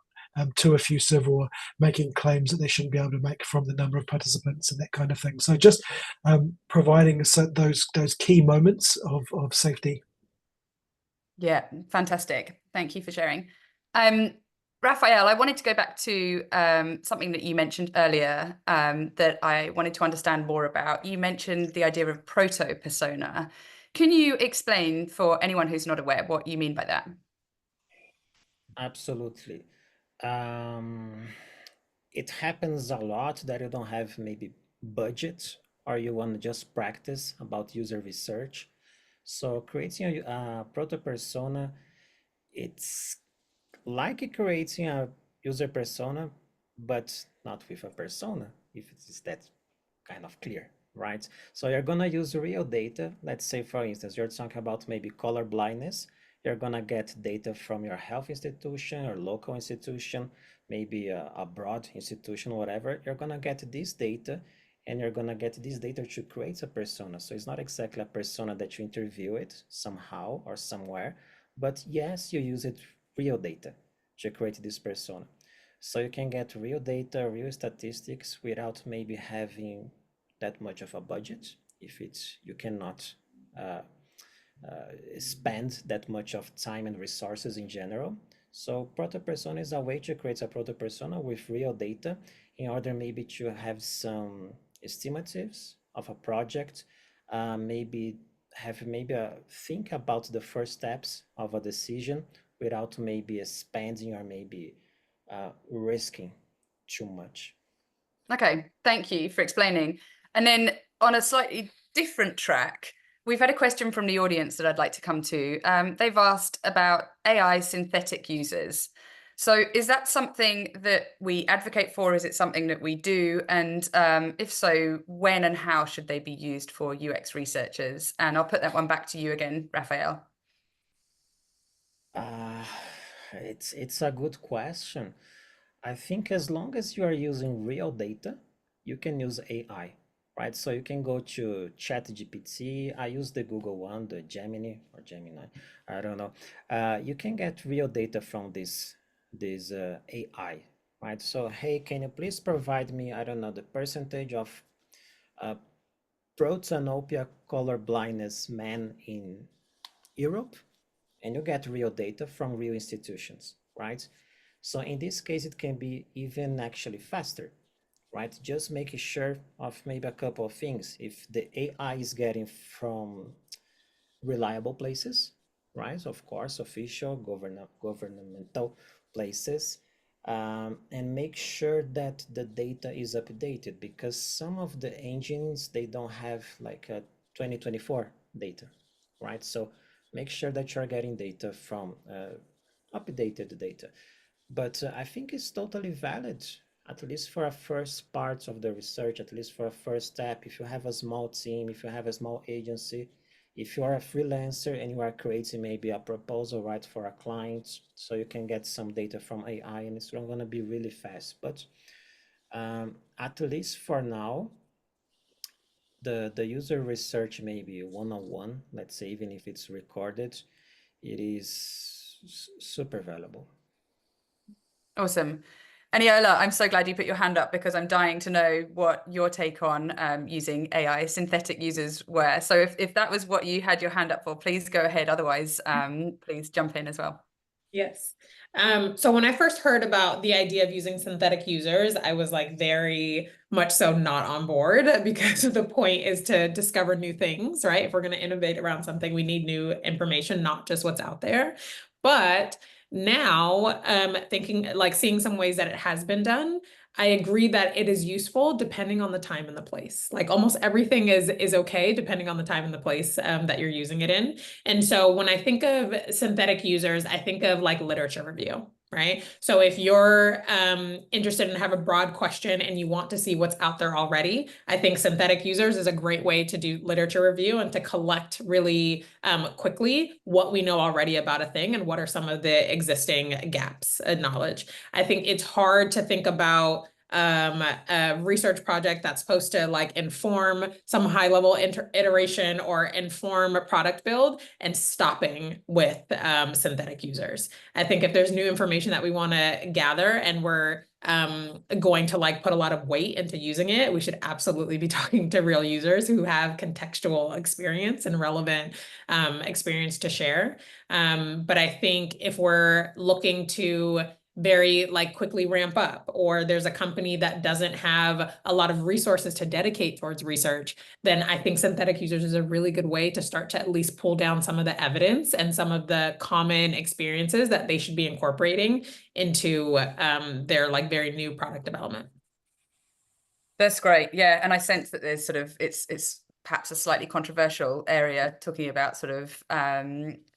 too effusive or making claims that they shouldn't be able to make from the number of participants and that kind of thing. So just providing those key moments of safety. Yeah, fantastic. Thank you for sharing. Raphael, I wanted to go back to something that you mentioned earlier that I wanted to understand more about. You mentioned the idea of proto-persona. Can you explain for anyone who's not aware what you mean by that? Absolutely. It happens a lot that you don't have maybe budget or you want to just practice about user research. So creating a proto persona, it's like creating a user persona, but not with a persona, if it's that kind of clear, right? So you're gonna use real data. Let's say, for instance, you're talking about maybe color blindness. You're gonna get data from your health institution or local institution, maybe a abroad institution, whatever. You're gonna get this data, and you're gonna get this data to create a persona. So it's not exactly a persona that you interview it somehow or somewhere, but yes, you use it real data to create this persona. So you can get real data, real statistics without maybe having that much of a budget. If it's, you cannot spend that much of time and resources in general. So proto-persona is a way to create a proto-persona with real data in order maybe to have some estimatives of a project, maybe have maybe think about the first steps of a decision without maybe spending or maybe risking too much. Okay, thank you for explaining. And then on a slightly different track, we've had a question from the audience that I'd like to come to. They've asked about AI synthetic users. So is that something that we advocate for? Is it something that we do? And if so, when and how should they be used for UX researchers? And I'll put that one back to you again, Raphael. It's a good question. I think as long as you are using real data, you can use AI, right? So you can go to ChatGPT. I use the Google one, the Gemini or Gemini, I don't know. You can get real data from this AI, right? So hey, can you please provide me, I don't know, the percentage of protanopia color blindness men in Europe? And you get real data from real institutions, right? So in this case, it can be even actually faster, right? Just making sure of maybe a couple of things. If the AI is getting from reliable places, right? Of course, official, governmental places, and make sure that the data is updated, because some of the engines, they don't have like a 2024 data, right? So make sure that you're getting data from updated data. But I think it's totally valid, at least for a first part of the research, at least for a first step. If you have a small team, if you have a small agency, if you are a freelancer and you are creating maybe a proposal, right, for a client, so you can get some data from AI, and it's not going to be really fast. But at least for now, the user research maybe one-on-one, let's say, even if it's recorded, it is super valuable. Awesome. Eniola, I'm so glad you put your hand up, because I'm dying to know what your take on using AI synthetic users were. So if that was what you had your hand up for, please go ahead. Otherwise, please jump in as well. Yes. So when I first heard about the idea of using synthetic users, I was like very much so not on board, because the point is to discover new things, right? If we're going to innovate around something, we need new information, not just what's out there. But now, thinking, like, seeing some ways that it has been done, I agree that it is useful depending on the time and the place. Like almost everything is okay depending on the time and the place that you're using it in. And so when I think of synthetic users, I think of like literature review, right? So if you're interested in have a broad question and you want to see what's out there already, I think synthetic users is a great way to do literature review and to collect really quickly what we know already about a thing and what are some of the existing gaps in knowledge. I think it's hard to think about a research project that's supposed to like inform some high level iteration or inform a product build and stopping with synthetic users. I think if there's new information that we want to gather and we're going to like put a lot of weight into using it, we should absolutely be talking to real users who have contextual experience and relevant experience to share. But I think if we're looking to very like quickly ramp up, or there's a company that doesn't have a lot of resources to dedicate towards research, then I think synthetic users is a really good way to start to at least pull down some of the evidence and some of the common experiences that they should be incorporating into their like very new product development. That's great. Yeah. And I sense that there's sort of, it's perhaps a slightly controversial area, talking about sort of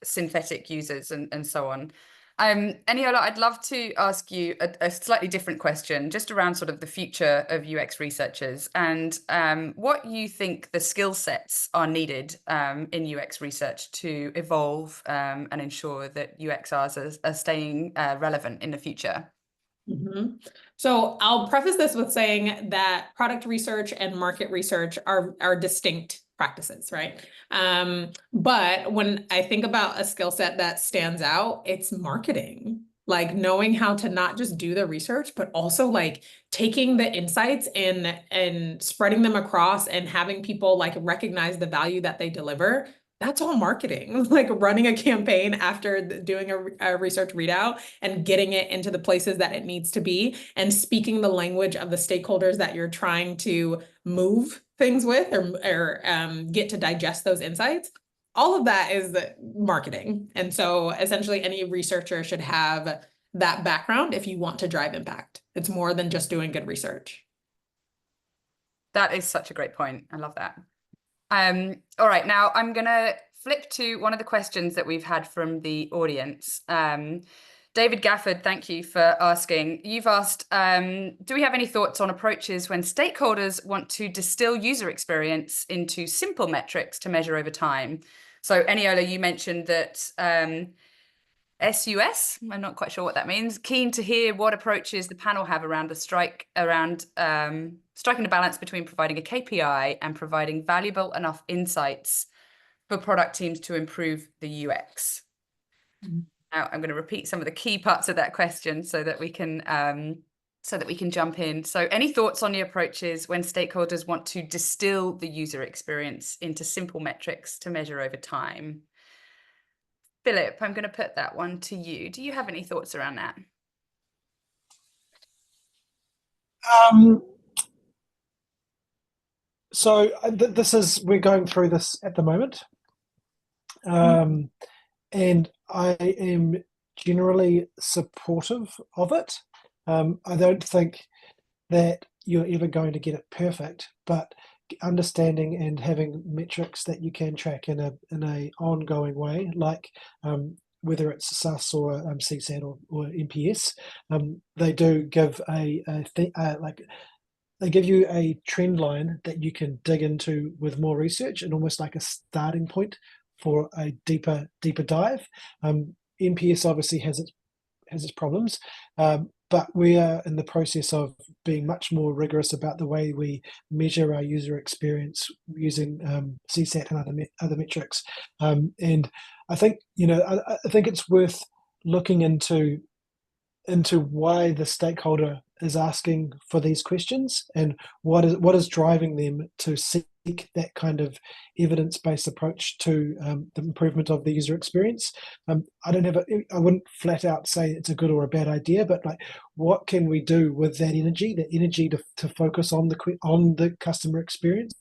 synthetic users and so on. Eniola, I'd love to ask you a slightly different question, just around sort of the future of UX researchers and what you think the skill sets are needed in UX research to evolve and ensure that UXRs are staying relevant in the future. Mm-hmm. So I'll preface this with saying that product research and market research are distinct practices, right? But when I think about a skill set that stands out, it's marketing. Like knowing how to not just do the research, but also like taking the insights and spreading them across and having people like recognize the value that they deliver. That's all marketing, like running a campaign after doing a research readout and getting it into the places that it needs to be and speaking the language of the stakeholders that you're trying to move things with or get to digest those insights. All of that is marketing. And so essentially any researcher should have that background if you want to drive impact. It's more than just doing good research. That is such a great point. I love that. All right, now I'm going to flip to one of the questions that we've had from the audience. David Gafford, thank you for asking. You've asked, do we have any thoughts on approaches when stakeholders want to distill user experience into simple metrics to measure over time? So Eniola, you mentioned that SUS, I'm not quite sure what that means. Keen to hear what approaches the panel have around striking the balance between providing a KPI and providing valuable enough insights for product teams to improve the UX. Mm-hmm. Now I'm going to repeat some of the key parts of that question so that we can jump in. So any thoughts on the approaches when stakeholders want to distill the user experience into simple metrics to measure over time? Philip, I'm going to put that one to you. Do you have any thoughts around that? So we're going through this at the moment. And I am generally supportive of it. I don't think that you're ever going to get it perfect, but understanding and having metrics that you can track in a ongoing way, like whether it's SAS or CSAT or NPS, they do give they give you a trend line that you can dig into with more research and almost like a starting point for a deeper dive. NPS obviously has its problems, but we are in the process of being much more rigorous about the way we measure our user experience using CSAT and other metrics. And I think I think it's worth looking into why the stakeholder is asking for these questions and what is driving them to seek that kind of evidence-based approach to the improvement of the user experience. I wouldn't flat out say it's a good or a bad idea, but like, what can we do with that energy to focus on the customer experience?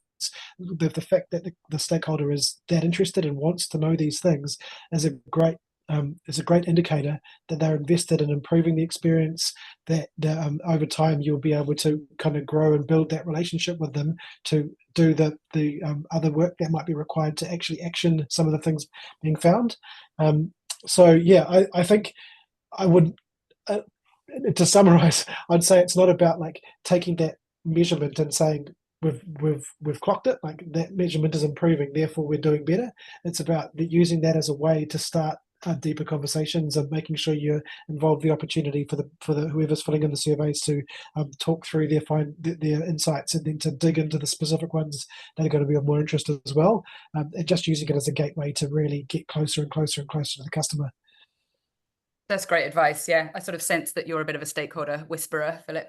The fact that the stakeholder is that interested and wants to know these things is a great indicator that they're invested in improving the experience, that over time you'll be able to kind of grow and build that relationship with them to do the other work that might be required to actually action some of the things being found. So yeah, I think I would, to summarize, I'd say it's not about like taking that measurement and saying we've clocked it, like that measurement is improving, therefore we're doing better. It's about using that as a way to start deeper conversations and making sure you involve the opportunity for the whoever's filling in the surveys to talk through their insights and then to dig into the specific ones that are going to be of more interest as well, and just using it as a gateway to really get closer and closer and closer to the customer. That's great advice. Yeah, I sort of sense that you're a bit of a stakeholder whisperer, Philip.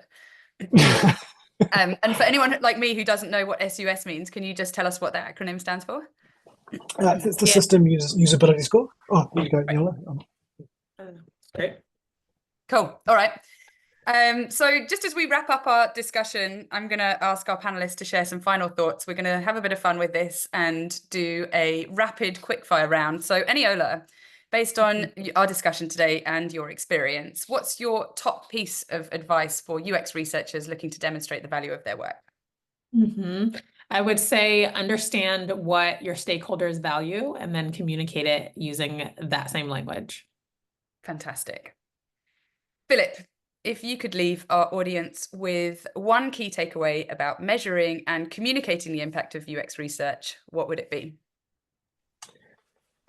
And for anyone like me who doesn't know what SUS means, can you just tell us what that acronym stands for? It's the system usability score. Oh, there you go, Eniola. Great. Cool. All right. So just as we wrap up our discussion, I'm going to ask our panelists to share some final thoughts. We're going to have a bit of fun with this and do a rapid quickfire round. So Eniola, based on our discussion today and your experience, what's your top piece of advice for UX researchers looking to demonstrate the value of their work? I would say understand what your stakeholders value and then communicate it using that same language. Fantastic. Philip, if you could leave our audience with one key takeaway about measuring and communicating the impact of UX research, what would it be?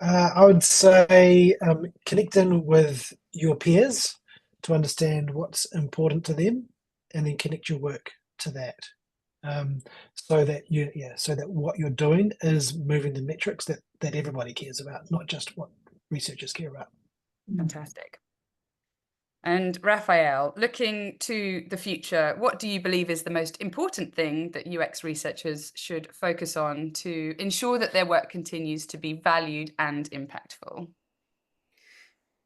I would say connect in with your peers to understand what's important to them, and then connect your work to that, so that so that what you're doing is moving the metrics that everybody cares about, not just what researchers care about. Fantastic. And Raphael, looking to the future, what do you believe is the most important thing that UX researchers should focus on to ensure that their work continues to be valued and impactful?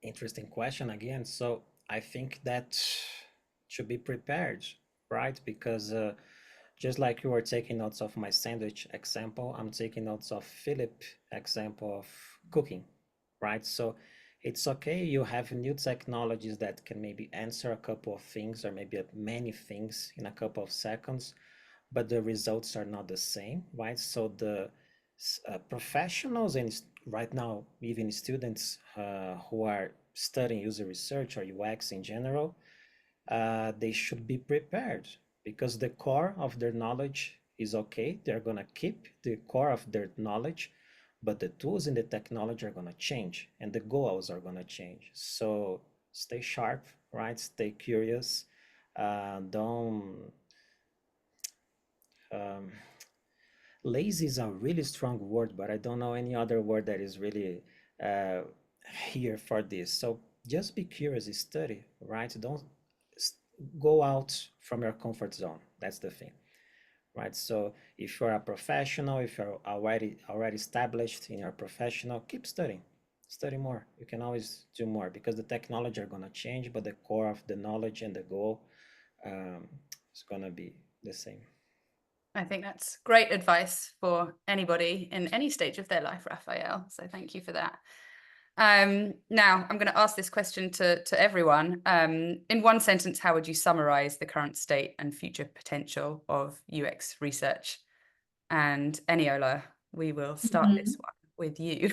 Interesting question again. So I think that should be prepared, right? Because just like you were taking notes of my sandwich example, I'm taking notes of Philip example of cooking, right? So it's okay, you have new technologies that can maybe answer a couple of things or maybe many things in a couple of seconds, but the results are not the same, right? So the professionals and right now even students who are studying user research or UX in general, they should be prepared because the core of their knowledge is okay. They're going to keep the core of their knowledge, but the tools and the technology are going to change and the goals are going to change. So stay sharp, right? Stay curious. Don't lazy is a really strong word, but I don't know any other word that is really uh, here for this. So just be curious, study, right? Don't go out from your comfort zone. That's the thing, right? So if you're a professional, if you're already established in your professional, keep studying. Study more. You can always do more because the technology are gonna change, but the core of the knowledge and the goal is gonna be the same. I think that's great advice for anybody in any stage of their life, Raphael. So thank you for that. Now, I'm going to ask this question to everyone. In one sentence, how would you summarize the current state and future potential of UX research? And Eniola, we will start this one with you.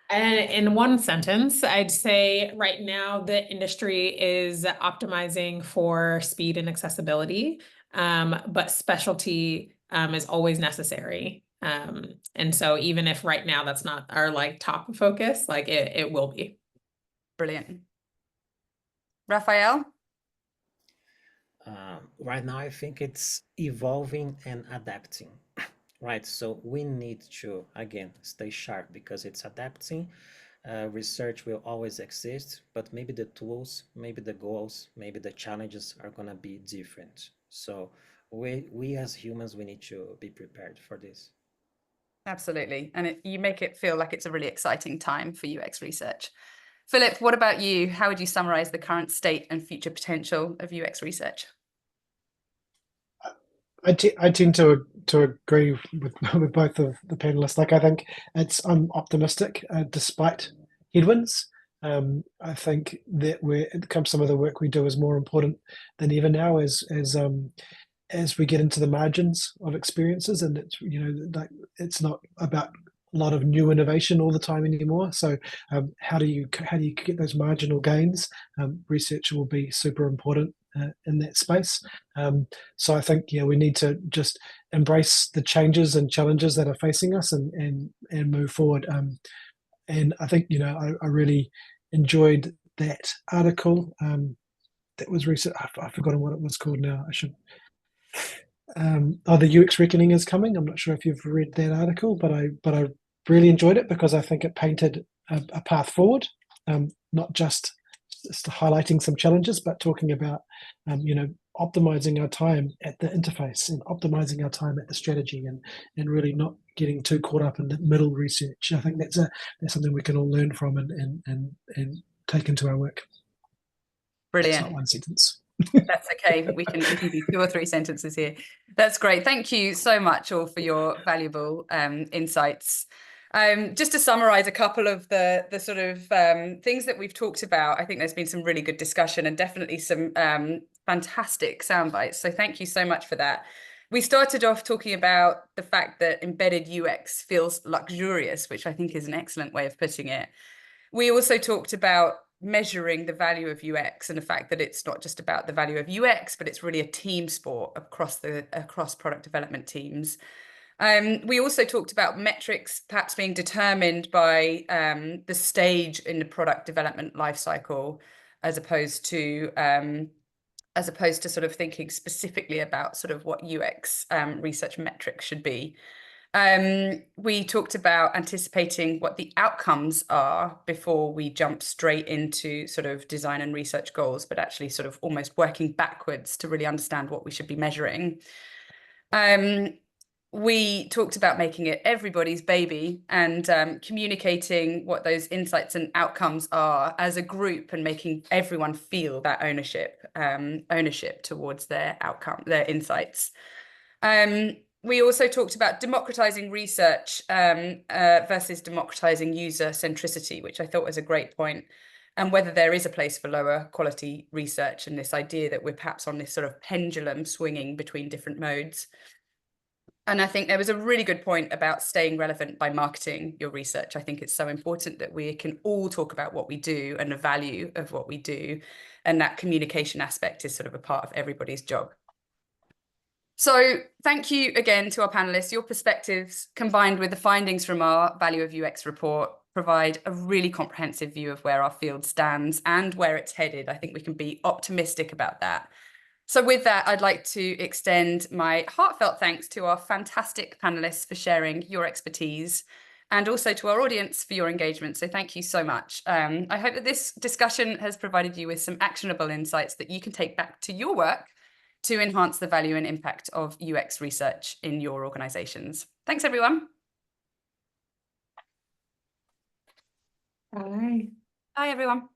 And in one sentence, I'd say right now the industry is optimizing for speed and accessibility, but specialty is always necessary. And so even if right now that's not our top focus, it will be. Brilliant. Raphael? Right now, I think it's evolving and adapting. Right, so we need to, again, stay sharp because it's adapting. Research will always exist, but maybe the tools, maybe the goals, maybe the challenges are going to be different. So we as humans, we need to be prepared for this. Absolutely. And you make it feel like it's a really exciting time for UX research. Philip, what about you? How would you summarize the current state and future potential of UX research? I tend to agree with both of the panelists. I think I'm optimistic despite headwinds. I think that some of the work we do is more important than ever now as we get into the margins of experiences, and it's not about a lot of new innovation all the time anymore. So how do you get those marginal gains? Research will be super important in that space. So I think we need to just embrace the changes and challenges that are facing us and move forward. And I think I really enjoyed that article that was recent. I've forgotten what it was called now. I should. The UX Reckoning is coming. I'm not sure if you've read that article, but I really enjoyed it because I think it painted a path forward, not just highlighting some challenges, but talking about optimizing our time at the interface and optimizing our time at the strategy, and really not getting too caught up in the middle research. I think that's something we can all learn from and take into our work. Brilliant. That's not one sentence. That's okay. We can do 2 or 3 sentences here. That's great. Thank you so much all for your valuable insights. Just to summarize a couple of the sort of things that we've talked about, I think there's been some really good discussion and definitely some fantastic sound bites. So thank you so much for that. We started off talking about the fact that embedded UX feels luxurious, which I think is an excellent way of putting it. We also talked about measuring the value of UX and the fact that it's not just about the value of UX, but it's really a team sport across product development teams. We also talked about metrics perhaps being determined by the stage in the product development lifecycle, as opposed to sort of thinking specifically about sort of what UX research metrics should be. We talked about anticipating what the outcomes are before we jump straight into sort of design and research goals, but actually sort of almost working backwards to really understand what we should be measuring. We talked about making it everybody's baby and communicating what those insights and outcomes are as a group, and making everyone feel that ownership towards their insights. We also talked about democratizing research versus democratizing user centricity, which I thought was a great point, and whether there is a place for lower quality research, and this idea that we're perhaps on this sort of pendulum swinging between different modes. And I think there was a really good point about staying relevant by marketing your research. I think it's so important that we can all talk about what we do and the value of what we do. And that communication aspect is sort of a part of everybody's job. So thank you again to our panelists. Your perspectives, combined with the findings from our Value of UX report, provide a really comprehensive view of where our field stands and where it's headed. I think we can be optimistic about that. So with that, I'd like to extend my heartfelt thanks to our fantastic panelists for sharing your expertise, and also to our audience for your engagement. So thank you so much. I hope that this discussion has provided you with some actionable insights that you can take back to your work to enhance the value and impact of UX research in your organizations. Thanks, everyone. Bye. Bye, everyone.